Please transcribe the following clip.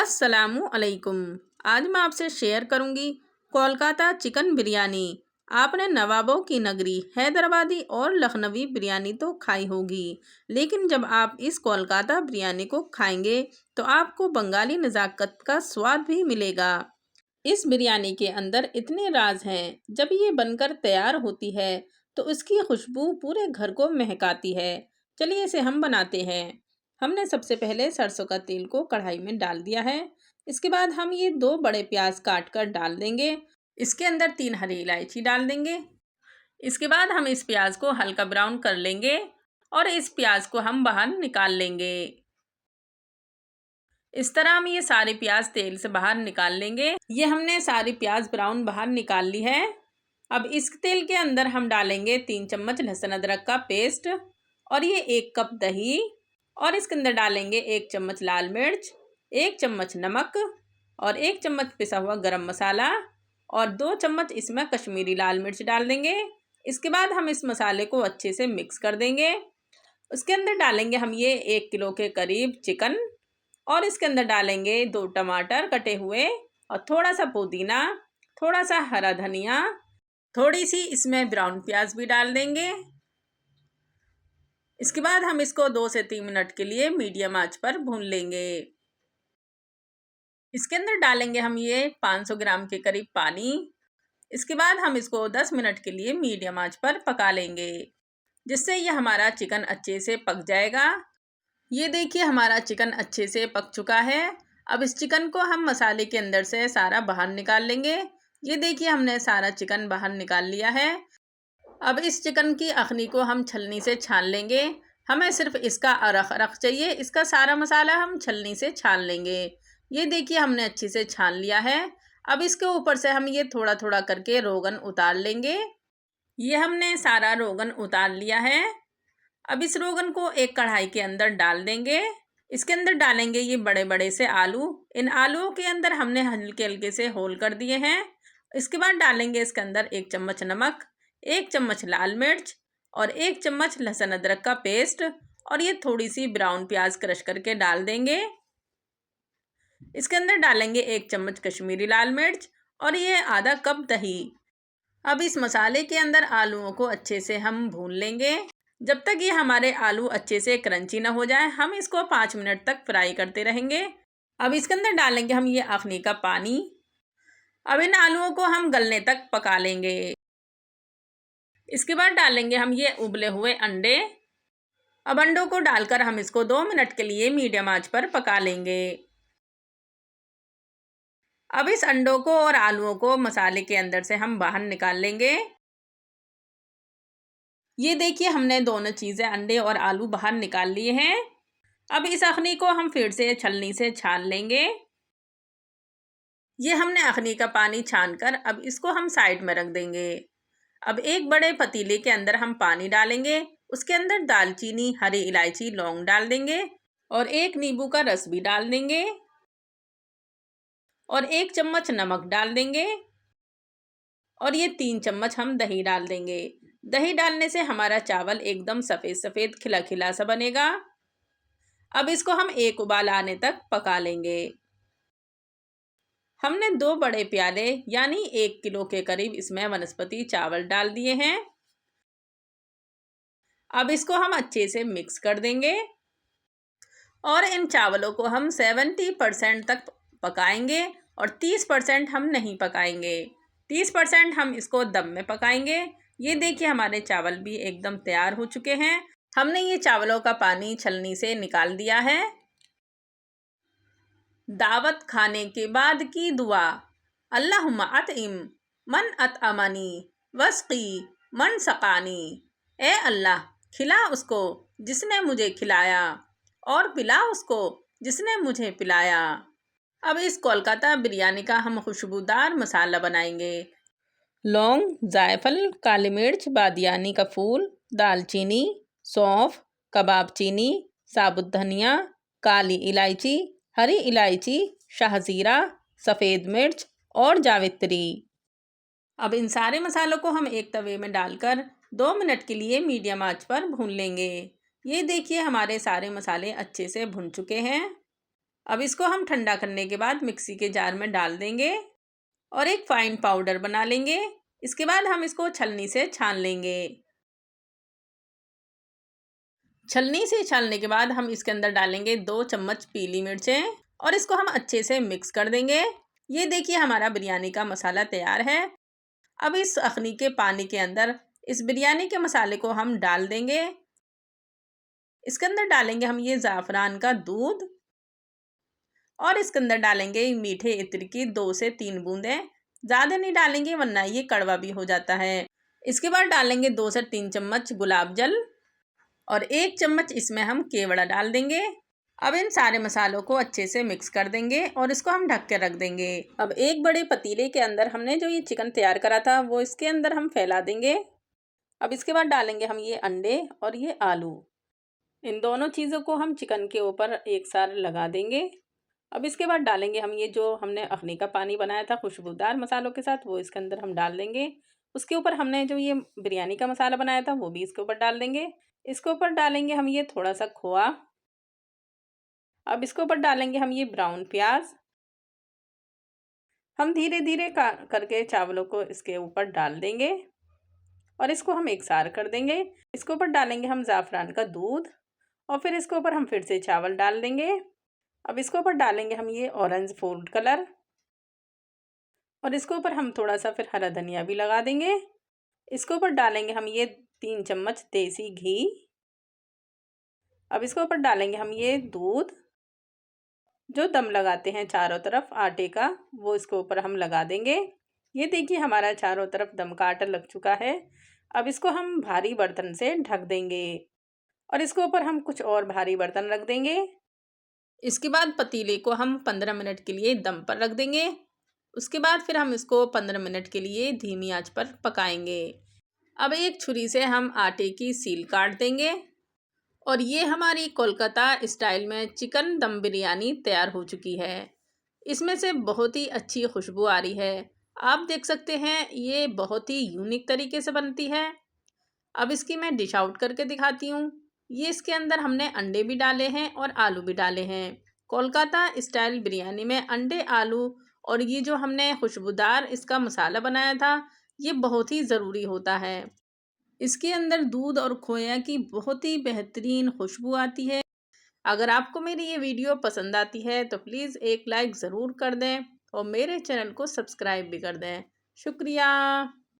अस्सलामु अलैकुम। आज मैं आपसे शेयर करूंगी कोलकाता चिकन बिरयानी। आपने नवाबों की नगरी हैदराबादी और लखनवी बिरयानी तो खाई होगी, लेकिन जब आप इस कोलकाता बिरयानी को खाएंगे तो आपको बंगाली नज़ाकत का स्वाद भी मिलेगा। इस बिरयानी के अंदर इतने राज हैं। जब ये बनकर तैयार होती है तो इसकी खुशबू पूरे घर को महकाती है। चलिए इसे हम बनाते हैं। हमने सबसे पहले सरसों का तेल को कढ़ाई में डाल दिया है। इसके बाद हम ये 2 बड़े प्याज काट कर डाल देंगे। इसके अंदर 3 हरी इलायची डाल देंगे। इसके बाद हम इस प्याज को हल्का ब्राउन कर लेंगे और इस प्याज को हम बाहर निकाल लेंगे। इस तरह हम ये सारे प्याज तेल से बाहर निकाल लेंगे। ये हमने सारी प्याज ब्राउन बाहर निकाल ली है। अब इस तेल के अंदर हम डालेंगे 3 चम्मच लहसुन अदरक का पेस्ट और ये 1 कप दही और इसके अंदर डालेंगे 1 चम्मच लाल मिर्च, 1 चम्मच नमक और 1 चम्मच पिसा हुआ गरम मसाला और 2 चम्मच इसमें कश्मीरी लाल मिर्च डाल देंगे। इसके बाद हम इस मसाले को अच्छे से मिक्स कर देंगे। उसके अंदर डालेंगे हम ये 1 किलो के करीब चिकन और इसके अंदर डालेंगे 2 टमाटर कटे हुए और थोड़ा सा पुदीना, थोड़ा सा हरा धनिया, थोड़ी सी इसमें ब्राउन प्याज भी डाल देंगे। इसके बाद हम इसको 2 से 3 मिनट के लिए मीडियम आंच पर भून लेंगे। इसके अंदर डालेंगे हम ये 500 ग्राम के करीब पानी। इसके बाद हम इसको 10 मिनट के लिए मीडियम आंच पर पका लेंगे, जिससे ये हमारा चिकन अच्छे से पक जाएगा। ये देखिए हमारा चिकन अच्छे से पक चुका है। अब इस चिकन को हम मसाले के अंदर से सारा बाहर निकाल लेंगे। ये देखिए हमने सारा चिकन बाहर निकाल लिया है। अब इस चिकन की अखनी को हम छलनी से छान लेंगे। हमें सिर्फ इसका अरख चाहिए। इसका सारा मसाला हम छलनी से छान लेंगे। ये देखिए हमने अच्छे से छान लिया है। अब इसके ऊपर से हम ये थोड़ा थोड़ा करके रोगन उतार लेंगे। ये हमने सारा रोगन उतार लिया है। अब इस रोगन को एक कढ़ाई के अंदर डाल देंगे। इसके अंदर डालेंगे ये बड़े बड़े से आलू। इन आलूओं के अंदर हमने हल्के हल्के से होल कर दिए हैं। इसके बाद डालेंगे इसके अंदर 1 चम्मच नमक, 1 चम्मच लाल मिर्च और 1 चम्मच लहसुन अदरक का पेस्ट और ये थोड़ी सी ब्राउन प्याज क्रश करके डाल देंगे। इसके अंदर डालेंगे 1 चम्मच कश्मीरी लाल मिर्च और ये आधा कप दही। अब इस मसाले के अंदर आलूओं को अच्छे से हम भून लेंगे। जब तक ये हमारे आलू अच्छे से क्रंची ना हो जाए हम इसको 5 मिनट तक फ्राई करते रहेंगे। अब इसके अंदर डालेंगे हम ये अखनी का पानी। अब इन आलूओं को हम गलने तक पका लेंगे। इसके बाद डालेंगे हम ये उबले हुए अंडे। अब अंडों को डालकर हम इसको 2 मिनट के लिए मीडियम आंच पर पका लेंगे। अब इस अंडों को और आलूओं को मसाले के अंदर से हम बाहर निकाल लेंगे। ये देखिए हमने दोनों चीज़ें अंडे और आलू बाहर निकाल लिए हैं। अब इस अखनी को हम फिर से छलनी से छान लेंगे। ये हमने अखनी का पानी छान कर अब इसको हम साइड में रख देंगे। अब एक बड़े पतीले के अंदर हम पानी डालेंगे। उसके अंदर दालचीनी, हरी इलायची, लौंग डाल देंगे और 1 नींबू का रस भी डाल देंगे और 1 चम्मच नमक डाल देंगे और ये 3 चम्मच हम दही डाल देंगे। दही डालने से हमारा चावल एकदम सफ़ेद सफ़ेद खिला खिला सा बनेगा। अब इसको हम एक उबाल आने तक पका लेंगे। हमने 2 बड़े प्याले यानी 1 किलो के करीब इसमें वनस्पति चावल डाल दिए हैं। अब इसको हम अच्छे से मिक्स कर देंगे और इन चावलों को हम 70% तक पकाएंगे और 30% हम नहीं पकाएंगे। 30% हम इसको दम में पकाएंगे। ये देखिए हमारे चावल भी एकदम तैयार हो चुके हैं। हमने ये चावलों का पानी छलनी से निकाल दिया है। दावत खाने के बाद की दुआ, अल्लाहुम्मा अतइम मन अतअमनी वस्की मन सकानी। ए अल्लाह, खिला उसको जिसने मुझे खिलाया और पिला उसको जिसने मुझे पिलाया। अब इस कोलकाता बिरयानी का हम खुशबूदार मसाला बनाएंगे। लौंग, जायफल, काली मिर्च, बादियानी का फूल, दालचीनी, सौंफ, कबाब चीनी, साबुत धनिया, काली इलायची, हरी इलायची, शाहजीरा, सफ़ेद मिर्च और जावित्री। अब इन सारे मसालों को हम एक तवे में डालकर 2 मिनट के लिए मीडियम आंच पर भून लेंगे। ये देखिए हमारे सारे मसाले अच्छे से भुन चुके हैं। अब इसको हम ठंडा करने के बाद मिक्सी के जार में डाल देंगे और एक फाइन पाउडर बना लेंगे। इसके बाद हम इसको छलनी से छान लेंगे। छलनी से छानने के बाद हम इसके अंदर डालेंगे 2 चम्मच पीली मिर्चें और इसको हम अच्छे से मिक्स कर देंगे। ये देखिए हमारा बिरयानी का मसाला तैयार है। अब इस अखनी के पानी के अंदर इस बिरयानी के मसाले को हम डाल देंगे। इसके अंदर डालेंगे हम ये ज़ाफ़रान का दूध और इसके अंदर डालेंगे मीठे इत्र की 2 से 3 बूंदें। ज़्यादा नहीं डालेंगे वरना ये कड़वा भी हो जाता है। इसके बाद डालेंगे 2 से 3 चम्मच गुलाब जल और 1 चम्मच इसमें हम केवड़ा डाल देंगे। अब इन सारे मसालों को अच्छे से मिक्स कर देंगे और इसको हम ढक के रख देंगे। अब एक बड़े पतीले के अंदर हमने जो ये चिकन तैयार करा था वो इसके अंदर हम फैला देंगे। अब इसके बाद डालेंगे हम ये अंडे और ये आलू। इन दोनों चीज़ों को हम चिकन के ऊपर एक साथ लगा देंगे। अब इसके बाद डालेंगे हम ये जो हमने अखनी का पानी बनाया था खुशबूदार मसालों के साथ, वो इसके अंदर हम डाल देंगे। उसके ऊपर हमने जो ये बिरयानी का मसाला बनाया था वो भी इसके ऊपर डाल देंगे। इसके ऊपर डालेंगे हम ये थोड़ा सा खोआ। अब इसके ऊपर डालेंगे हम ये ब्राउन प्याज। हम धीरे धीरे करके चावलों को इसके ऊपर डाल देंगे और इसको हम एक सार कर देंगे। इसके ऊपर डालेंगे हम ज़ाफ़रान का दूध और फिर इसके ऊपर हम फिर से चावल डाल देंगे। अब इसके ऊपर डालेंगे हम ये ऑरेंज फूड कलर और इसके ऊपर हम थोड़ा सा फिर हरा धनिया भी लगा देंगे। इसके ऊपर डालेंगे हम ये 3 चम्मच देसी घी। अब इसके ऊपर डालेंगे हम ये दूध जो दम लगाते हैं चारों तरफ आटे का, वो इसके ऊपर हम लगा देंगे। ये देखिए हमारा चारों तरफ दम का आटा लग चुका है। अब इसको हम भारी बर्तन से ढक देंगे और इसके ऊपर हम कुछ और भारी बर्तन रख देंगे। इसके बाद पतीले को हम 15 मिनट के लिए दम पर रख देंगे। उसके बाद फिर हम इसको 15 मिनट के लिए धीमी आंच पर पकाएंगे। अब एक छुरी से हम आटे की सील काट देंगे और ये हमारी कोलकाता स्टाइल में चिकन दम बिरयानी तैयार हो चुकी है। इसमें से बहुत ही अच्छी खुशबू आ रही है। आप देख सकते हैं ये बहुत ही यूनिक तरीके से बनती है। अब इसकी मैं डिश आउट करके दिखाती हूँ। ये इसके अंदर हमने अंडे भी डाले हैं और आलू भी डाले हैं। कोलकाता स्टाइल बिरयानी में अंडे, आलू और ये जो हमने खुशबूदार इसका मसाला बनाया था ये बहुत ही ज़रूरी होता है। इसके अंदर दूध और खोया की बहुत ही बेहतरीन खुशबू आती है। अगर आपको मेरी ये वीडियो पसंद आती है तो प्लीज़ एक लाइक ज़रूर कर दें और मेरे चैनल को सब्सक्राइब भी कर दें। शुक्रिया।